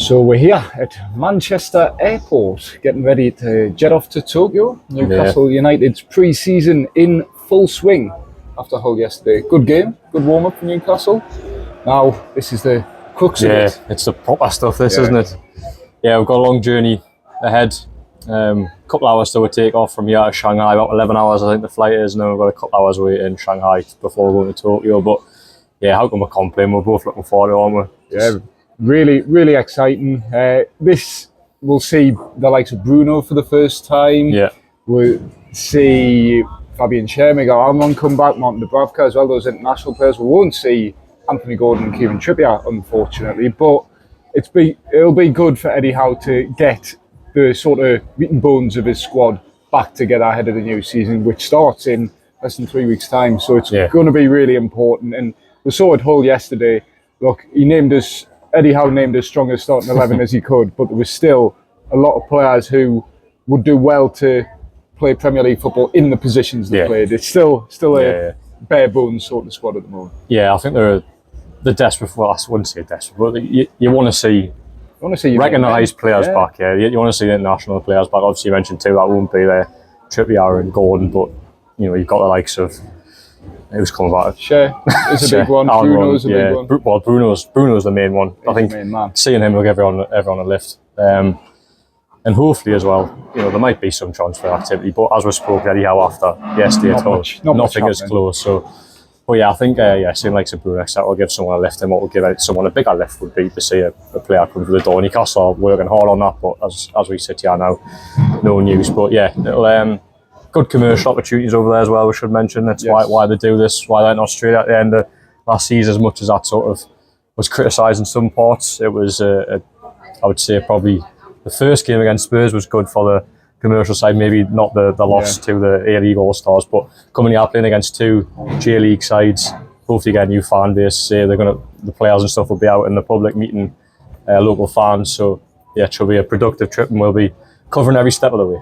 So we're here at Manchester Airport, getting ready to jet off to Tokyo. Newcastle United's pre-season in full swing after Hull yesterday. Good game, good warm-up for Newcastle. Now, this is the crux of it. Yeah, it's the proper stuff, isn't it? Yeah, we've got a long journey ahead. Couple hours till we take off from here to Shanghai, about 11 hours I think the flight is, and then we've got a couple hours away in Shanghai before going to Tokyo. But yeah, how can we complain? We're both looking forward to it, aren't we? Yeah, really, really exciting. This, we'll see the likes of Bruno for the first time. Yeah. We'll see Fabian Schär, Miguel Almiron come back, Martin Dubravka as well, those international players. We won't see Anthony Gordon and Kieran Trippier, unfortunately, but it'll be good for Eddie Howe to get the sort of meat and bones of his squad back together ahead of the new season, which starts in less than 3 weeks' time. So it's going to be really important. And we saw at Hull yesterday, look, Eddie Howe named us strongest starting 11 as he could, but there was still a lot of players who would do well to play Premier League football in the positions they played. It's still a bare bones sort of squad at the moment. Yeah, I think they're desperate. Well, I wouldn't say desperate, but you want to see recognised players back. Yeah, you want to see international players back. Obviously, you mentioned two that won't be there, Trippier and Gordon, but you know you've got the likes of who's coming back. Schär is a big one. Bruno's a big one. Well, Bruno's the main one. He's I think seeing him will give everyone a lift. And hopefully as well, you know, there might be some transfer activity, but as we spoke Eddie Howe after yesterday at Hull, nothing is close. So, but yeah, I think seeing like Bruno next will give someone a lift, and what will give someone a bigger lift would be to see a player come through the door. Newcastle are working hard on that, but as we sit here now, no news. But yeah, it'll good commercial opportunities over there as well. We should mention that's why they do this. Why they're in Australia at the end of last season, as much as that sort of was criticised in some parts, it was I would say probably. The first game against Spurs was good for the commercial side, maybe not the loss to the A-League All-Stars, but coming here playing against two J-League sides, hopefully get a new fan base. The players and stuff will be out in the public meeting local fans. So yeah, it should be a productive trip, and we'll be covering every step of the way.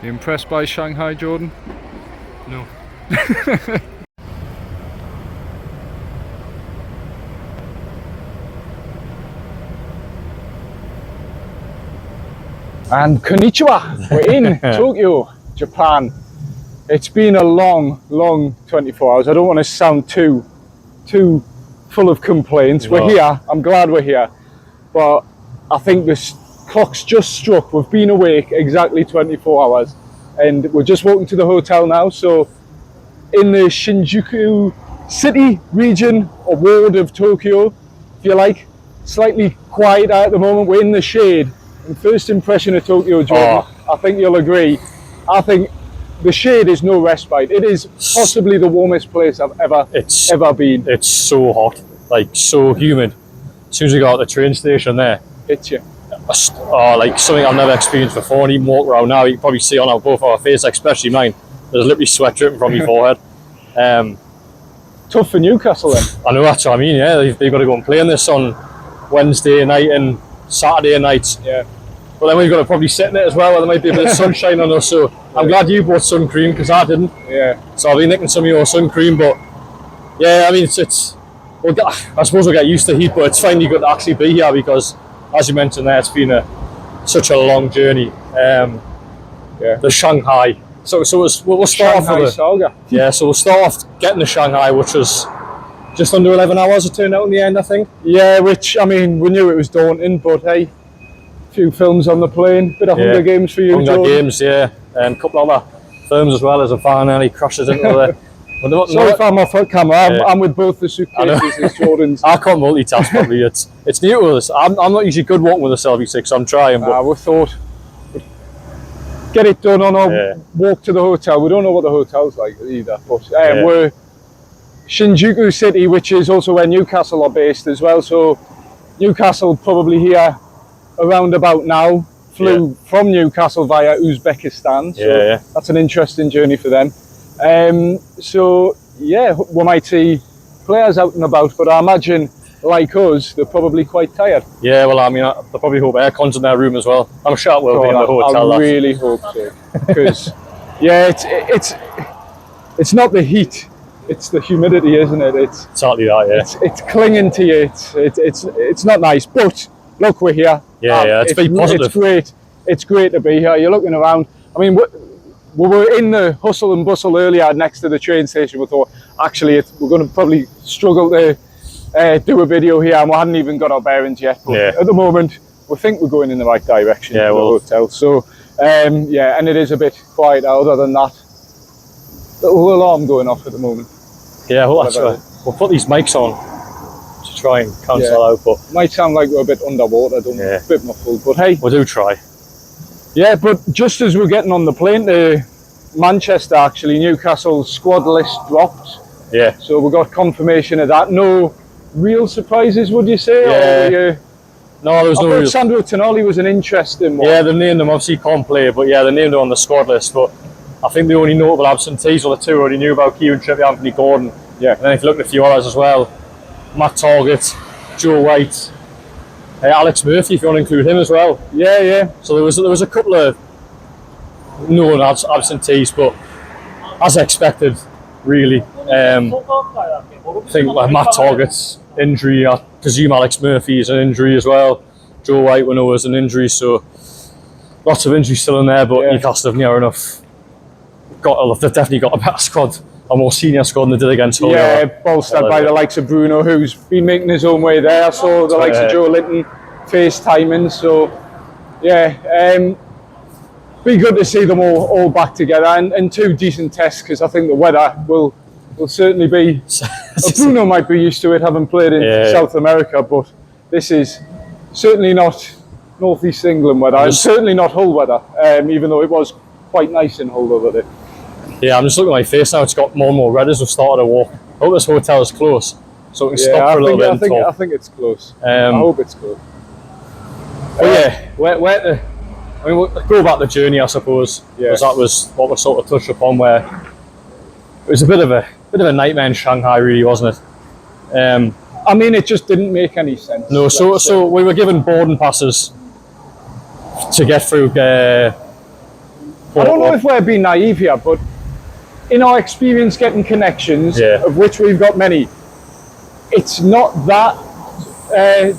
You impressed by Shanghai, Jordan? No. And konnichiwa, we're in Tokyo, Japan. It's been a long 24 hours. I don't want to sound too full of complaints. We're here, I'm glad we're here, but I think this clock's just struck. We've been awake exactly 24 hours and we're just walking to the hotel now. So in the Shinjuku city region or ward of Tokyo, if you like, slightly quiet at the moment. We're in the shade. And first impression of Tokyo, Jordan, I think you'll agree. I think the shade is no respite. It is possibly the warmest place I've ever been. It's so hot, like so humid. As soon as you got out the train station there, hits you. Like something I've never experienced before. And even walk around now, you can probably see on both our faces, especially mine, there's literally sweat dripping from my forehead. Tough for Newcastle then. I know, that's what I mean. Yeah, they've got to go and play in this on Wednesday night and Saturday night. Yeah. But then we've got to probably sit in it as well, where there might be a bit of sunshine on us. So I'm glad you bought sun cream because I didn't. Yeah. So I'll be nicking some of your sun cream, but yeah, I mean I suppose we'll get used to heat, but it's finally good to actually be here because, as you mentioned there, it's been such a long journey. The Shanghai. So we'll start Shanghai off saga. Yeah, so we'll start off getting to Shanghai, which was just under 11 hours it turned out in the end, I think. Yeah, which, I mean, we knew it was daunting, but hey, a few films on the plane, bit of Hunger Games for you, Hunger Jordan. Games, yeah, and a couple other films as well as a van nearly crashes into the... Sorry if I'm off camera, I'm with both the suitcases as Jordan's. I can't multitask properly, it's new to us. I'm not usually good walking with a Selfie 6, I'm trying, but... we thought, get it done on our walk to the hotel. We don't know what the hotel's like either, but we're Shinjuku City, which is also where Newcastle are based as well, so Newcastle probably here around about now. Flew from Newcastle via Uzbekistan, so that's an interesting journey for them. So yeah, we might see players out and about, but I imagine, like us, they're probably quite tired. Yeah, well, I mean, they probably hope aircon's in their room as well. I'm sure it will be in the hotel. I really hope so, because yeah, it's not the heat, it's the humidity, isn't it? It's exactly that. Yeah, it's clinging to you. It's not nice, but look, we're here. Yeah, it's very positive. It's great. It's great to be here. You're looking around. I mean, we were in the hustle and bustle earlier next to the train station. We thought, actually, we're going to probably struggle to do a video here, and we hadn't even got our bearings yet. But at the moment, we think we're going in the right direction to the hotel. So, yeah, and it is a bit quieter other than that. Little alarm going off at the moment. Yeah, well, that's right. We'll put these mics on to try and cancel out, but might sound like we're a bit underwater, a bit muffled, but hey, we'll do try. Yeah, but just as we're getting on the plane to Manchester, actually, Newcastle's squad list dropped. Yeah. So we got confirmation of that. No real surprises, would you say? Yeah. No, there was no real. Sandro Tonali was an interesting one. Yeah, they named him, obviously he can't play, but yeah, they named him on the squad list. But I think the only notable absentees were the two we already knew about, Kieran Trippier, Anthony Gordon. Yeah. And then if you look at a few others as well, Matt Targett, Joe White, Alex Murphy, if you want to include him as well. Yeah, yeah. So there was a couple of known absentees, but as expected, really. I think like Matt Targett's injury, I presume Alex Murphy's an injury as well. Joe White, we know, was an injury, so lots of injuries still in there, but Newcastle have near enough they've definitely got a better squad, a more senior squad than they did against Hull. Yeah, bolstered by the likes of Bruno, who's been making his own way there. So the likes of Joe Linton FaceTiming. So yeah, be good to see them all back together, and two decent tests, because I think the weather will certainly be. Bruno might be used to it, having played in South America, but this is certainly not northeast England weather, and certainly not Hull weather. Even though it was quite nice in Hull the other day. Yeah, I'm just looking at my face now. It's got more and more red as we've started to walk. I hope this hotel is close, so we can stop for a little bit and talk. I think it's close. I hope it's close. But I mean, we'll go about the journey, I suppose. Because that was what we sort of touched upon, where it was a bit of a nightmare in Shanghai, really, wasn't it? I mean, it just didn't make any sense. No, so we were given boarding passes to get through. I don't know if we're being naive here, but in our experience getting connections, of which we've got many, it's not that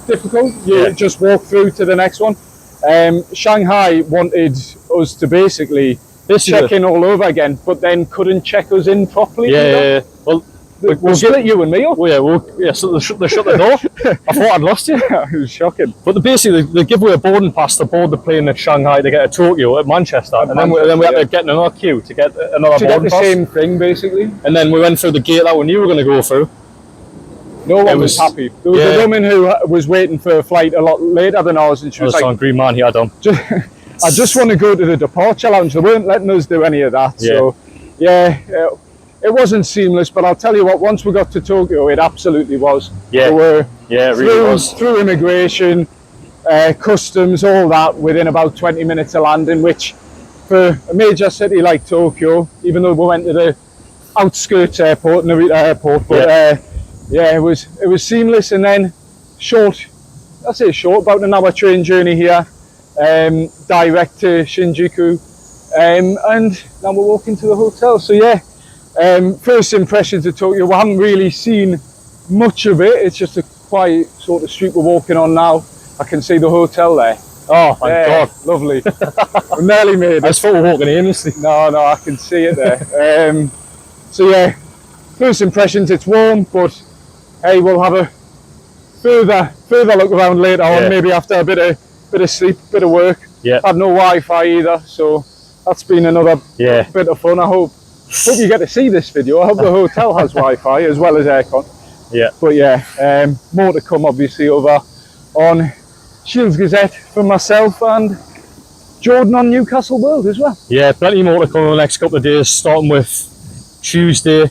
difficult. You just walk through to the next one. Shanghai wanted us to basically check in all over again, but then couldn't check us in properly. Yeah. Well, we'll split you and me up. So they shut the door. I thought I'd lost you. It was shocking. But basically, they give away a boarding pass to board the plane at Shanghai to get to Tokyo at Manchester, and then we had to get in another queue to get another boarding pass. Same thing, basically. And then we went through the gate that we knew we were going to go through. No one was happy. There was a woman who was waiting for a flight a lot later than ours, and she was like, on Green Man here, Dom. I just want to go to the departure lounge. They weren't letting us do any of that. So, it wasn't seamless, but I'll tell you what, once we got to Tokyo, it absolutely was. Yeah, it really was. Through immigration, customs, all that, within about 20 minutes of landing, which for a major city like Tokyo, even though we went to the outskirts airport, Narita airport, but it was seamless. And then about an hour train journey here, direct to Shinjuku, and now we're walking to the hotel. So first impressions of Tokyo, we haven't really seen much of it. It's just a quiet sort of street we're walking on now. I can see the hotel there. Oh, thank God. Lovely. We nearly made it. I just thought we were walking aimlessly. No, I can see it there. First impressions, it's warm, but hey, we'll have a further look around later on, maybe after a bit of sleep, bit of work. Had no Wi-Fi either, so that's been another bit of fun. I hope you get to see this video. I hope the hotel has Wi-Fi as well as aircon. But more to come, obviously, over on Shields Gazette from myself and Jordan on Newcastle World as well. Yeah, plenty more to come in the next couple of days, starting with Tuesday,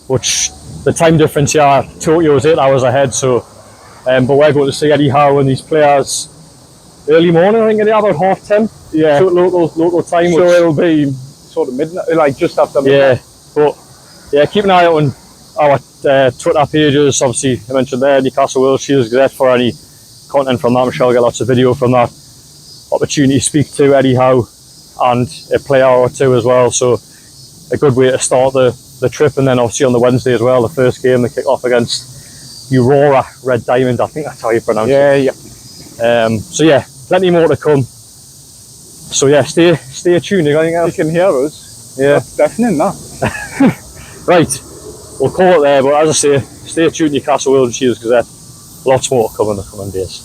which the time difference here, Tokyo is 8 hours ahead, so but we're going to see Eddie Howe and these players early morning, I think, about 10:30. Yeah. So local time. So it'll be sort of midnight, like just after Yeah, midnight. but yeah, keep an eye out on our Twitter pages. Obviously, I mentioned there Newcastle World Shields Gazette for any content from that. I'm sure I'll get lots of video from that. Opportunity to speak to Eddie Howe and a player or two as well. So a good way to start the trip. And then obviously on the Wednesday as well, the first game, they kick off against Aurora Red Diamond. I think that's how you pronounce it. Yeah. So yeah, plenty more to come. So yeah, stay tuned. You got anything else? You can hear us. Yeah. That's deafening, that. Right, we'll call it there. But as I say, stay tuned to Newcastle World Shields Gazette. Lots more to come in the coming days.